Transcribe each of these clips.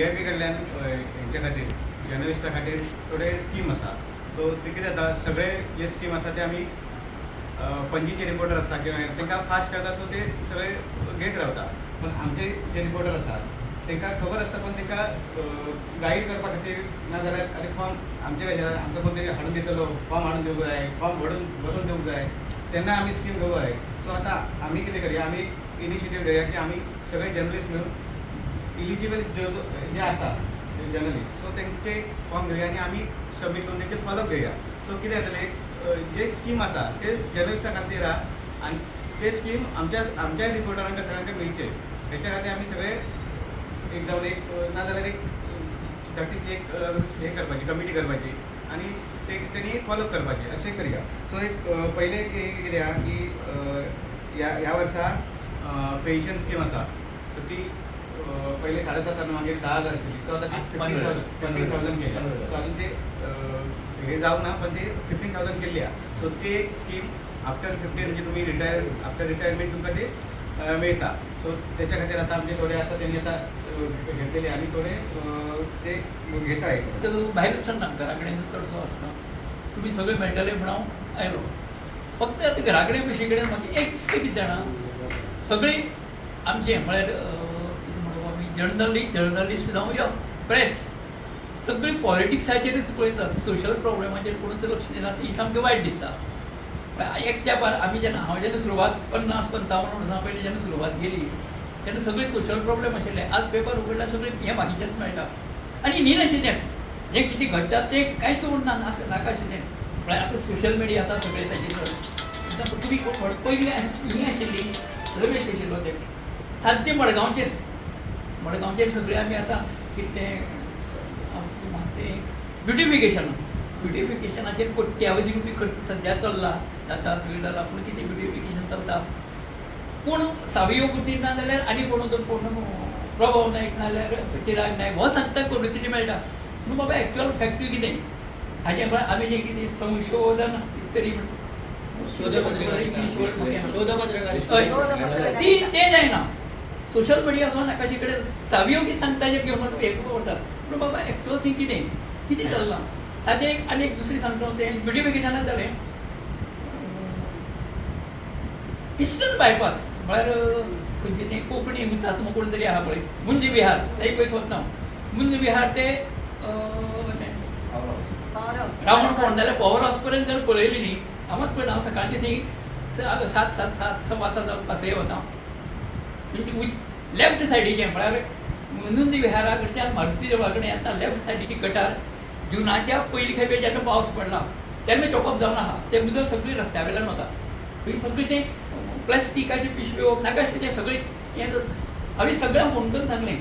DIP कडल्यान हेंच्या खातीर जर्नलिस्टा खातीर थोडे स्कीम आसा. सो ते कितें जाता सगळे जे स्कीम आसा ते आमी पणजीचे रिपोर्टर आसता किंवा तांकां फास्ट करता सो ते सगळे घेत रावता. पण आमचे जे रिपोर्टर आसात तांकां खबर आसता पण तांकां गाईड करपा खातीर नाजाल्यार आतां फॉर्म आमच्या हेजेर आमकां कोण तरी हाडून दितलो फॉर्म हाडून दिवंक जाय फॉर्म भरून दिवंक जाय तेन्ना आमी स्कीम घेवंक जाय. सो आतां आमी कितें करया आमी इनिशिएटीव घेवया की आमी सगळे जर्नलिस्ट मेळून इलिजिबल जे आसा जर्नलिस्ट सो तेंचे फॉर्म घेवया आनी आमी सबमीट करून तेंचे फॉलोअप घेवया. सो कितें जातलें जे स्कीम आसा ते जर्नलिस्टा खातीर आनी ते स्कीम आमच्या रिपोर्टरांक सगळ्यांक मेळचे हेच्या खातीर आमी सगळे एक जावन एक नाजाल्यार एक धाकटीशी एक हे करपाची कमिटी करपाची आनी तेणी फॉलोअप करपाचें अशें करया. सो एक पयलें कितें आहा की ह्या वर्सा पेन्शन स्कीम आसा सो ती पयलीं 7,500 मागीर 10,000 आशिल्ली. सो आतां 15,000 केल्या. सो आतां ते हे जावं ना पण ते 15,000 केल्ली आहा. सो ते स्कीम आफ्टर 15 म्हणजे तुमी आफ्टर रिटायरमेंट तुमकां ते मेळटा. सो त्याच्या खातीर आतां आमचे थोडे आसा तेणी आतां घेतलेले आनी थोडे ते घेता एक भायर वचून ना घरा कडेन चडसो आसना तुमी सगळे मेळटले म्हणून हांव आयलो. फक्त आतां घरा कडेन बशी कडेन म्हाका एक दिसता कितें जाणा सगळी आमचे म्हळ्यार कितें म्हणू आमी जर्नलिस्ट जावं यो प्रेस सगळी पॉलिटिक्साचेरच पळयतात सोशल प्रॉब्लेमाचेर कोणूच लक्ष दिनात ही सामकें वायट दिसता. एक तेंपार आमी हांव जेन्ना सुरवात 50-55 वर्सां पयलीं जेन्ना सुरवात केली तेन्ना सगळी सोशल प्रॉब्लेम आशिल्ले. आज पेपर उगडल्यार सगळी हें बाकीचेंच मेळटा आनी न्ही नाशिल्लें जें कितें घडटा तें कांयच उरना नाका आशिल्लें. म्हळ्यार आतां सोशल मिडिया आसा सगळे ताचेर तुमी पयलीं ही आशिल्ली रमेश आशिल्लो ते सारकें मडगांवचेर सगळें आमी आतां कितें तें ब्युटिफिकेशनाचेर कोट्यावधी रुपये खर्च सद्या चल्ला जाता सगळें जालां पूण कितें ब्युटिफिकेशन चलता पूण सावयव पुतीन ना जाल्यार आनी कोण जर कोण प्रभाव नायक नाजाल्यार चिराग नायक हो सांगता पब्लिसिटी मेळटा. पूण बाबा एक्चुअल फॅक्ट कितें हाजें म्हळ्यार आमी जें कितें संशोधन तरी तें जायना. सोशल मिडिया असो नाकाशे कडेन सावयव कितें सांगता जें घेवन हें करतात पूण बाबा एक्चुअल थिंग कितें चल्लां सादें एक आनी एक दुसरी सांगता तें ब्युटिफिकेशनाक जालें इस्टर्न बायपास म्हळ्यार खंयचें तें कोंकणी हुतात्मा कोण तरी आहा पळय मुंज विहार थंय पयस वतना मुंज विहार ते रावण फोंड जाल्यार पॉवर हावस पर्यंत जर पळयली न्ही हांवच पळयना हांव सकाळचें थंय 7:15 पासये वता म्हणजे लेफ्ट सायडीचें म्हळ्यार मुंज विहारा कडच्यान मारुती देवळा कडेन येता लेफ्ट सायडीची गटार जुनाच्या पयलीं खेपे जेन्ना पावस पडला तेन्ना चॉकअप जावन आहा तें उदक सगळी रस्त्या वयल्यान वता थंय सगळी तें प्लास्टिकाची पिशव्यो नाका आशिल्लें सगळें हें हांवें सगळ्यांक फोन करून सांगलें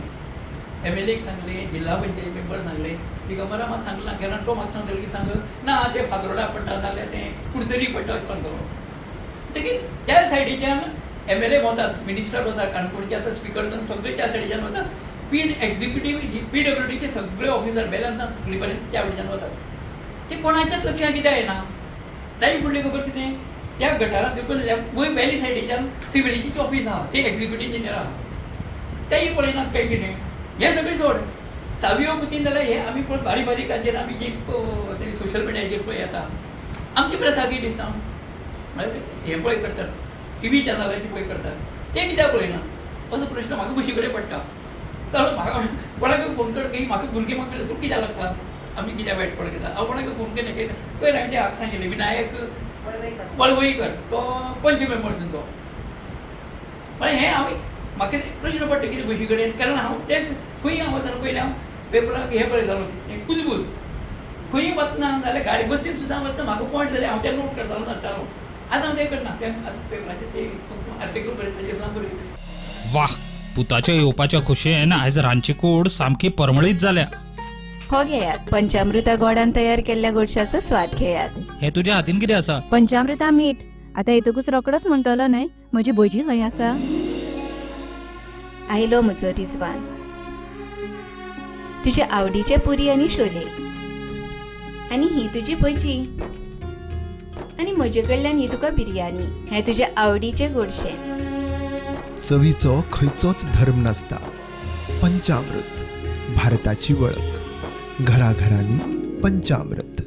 MLAक सांगलें जिल्हा पंचायत मेंबर सांगलें दिगंबराक सांगलां कारण तो म्हाका सांगतलो की सांग ना तें फातोर्डा पडटा नाजाल्यार तें कुडतरी पडटा अशें सांगतलो. देखीक त्या सायडीच्यान MLA वतात मिनिस्टर वतात काणकोणचे आतां स्पिकर जावन सगळे त्या सायडीच्यान वतात. PWDचे सगळे ऑफिसर बेलांसान सगळी पर्यंत त्या वयच्यान वतात. ते कोणाच्याच लक्षांत कितें येना ताचे फुडली खबर कितें त्या गटारांत देखून वयर पयली सायडीच्यान सिव्हिलिटीचें ऑफीस आहा ते एक्झिक्युटीव इंजिनियर आहा तेंय पळयनात काय कितें हें सगळें सोड सावयव पुतीन जाल्यार हे आमी पळय बारीकाचेर आमी जे सोशल मिडियाचेर पळय येता आमची प्रसादी दिसता म्हळ्यार हें पळय करतात TV चॅनलाचेर पळय करतात ते कित्याक पळयना असो प्रश्न म्हाका बशी कडेन पडटा. चल म्हाका कोणाक फोन कर की म्हाका भुरगीं म्हाका तूं कित्याक लागता आमी कित्याक वायटपण घेता हांव कोणाक फोन केलें पयर हांवें त्या हाका सांगिल्लें विनायक वळवयकर तो पंच मेंबर्स तो म्हळ्यार हें हांव म्हाका प्रश्न पडटा कितें बशी कडेन कारण हांव तेंच खंय हांव वतना पयलीं हांव पेपराक हें पळयतालो कुजबूज खंय वतना जाल्यार गाडी बसीन सुद्दां वतना म्हाका पॉयंट जाल्यार हांव तें नोट करतालो नासतालो. आतां हांव तें करना तें पेपराचेर तें आर्टिकल बरयता तेजेर सुद्दां बरयता. वाह पुताच्या येवपाच्या खोशयेन आयज रांदची कूड सामकी परमळीत जाल्या. हो घेयात पंचामृता गोडान तयार केल्ल्या गोडशाचो स्वाद घेयात. हे तुज्या हातीन कितें आसा? पंचामृता मीठ आतां येतकूच रोकडोच म्हणटलो न्हय म्हजी भजी खंय आसा. आयलो म्हजो रिजवान तुजे आवडीचे पुरी आनी शोले आनी ही तुजी भजी आनी म्हजे कडल्यान ही तुका बिर्याणी हें तुजे आवडीचे गोडशें. चवीचो खंयचोच धर्म नासता. पंचामृत भारताची वळख. घराघरांनी पंचामृत.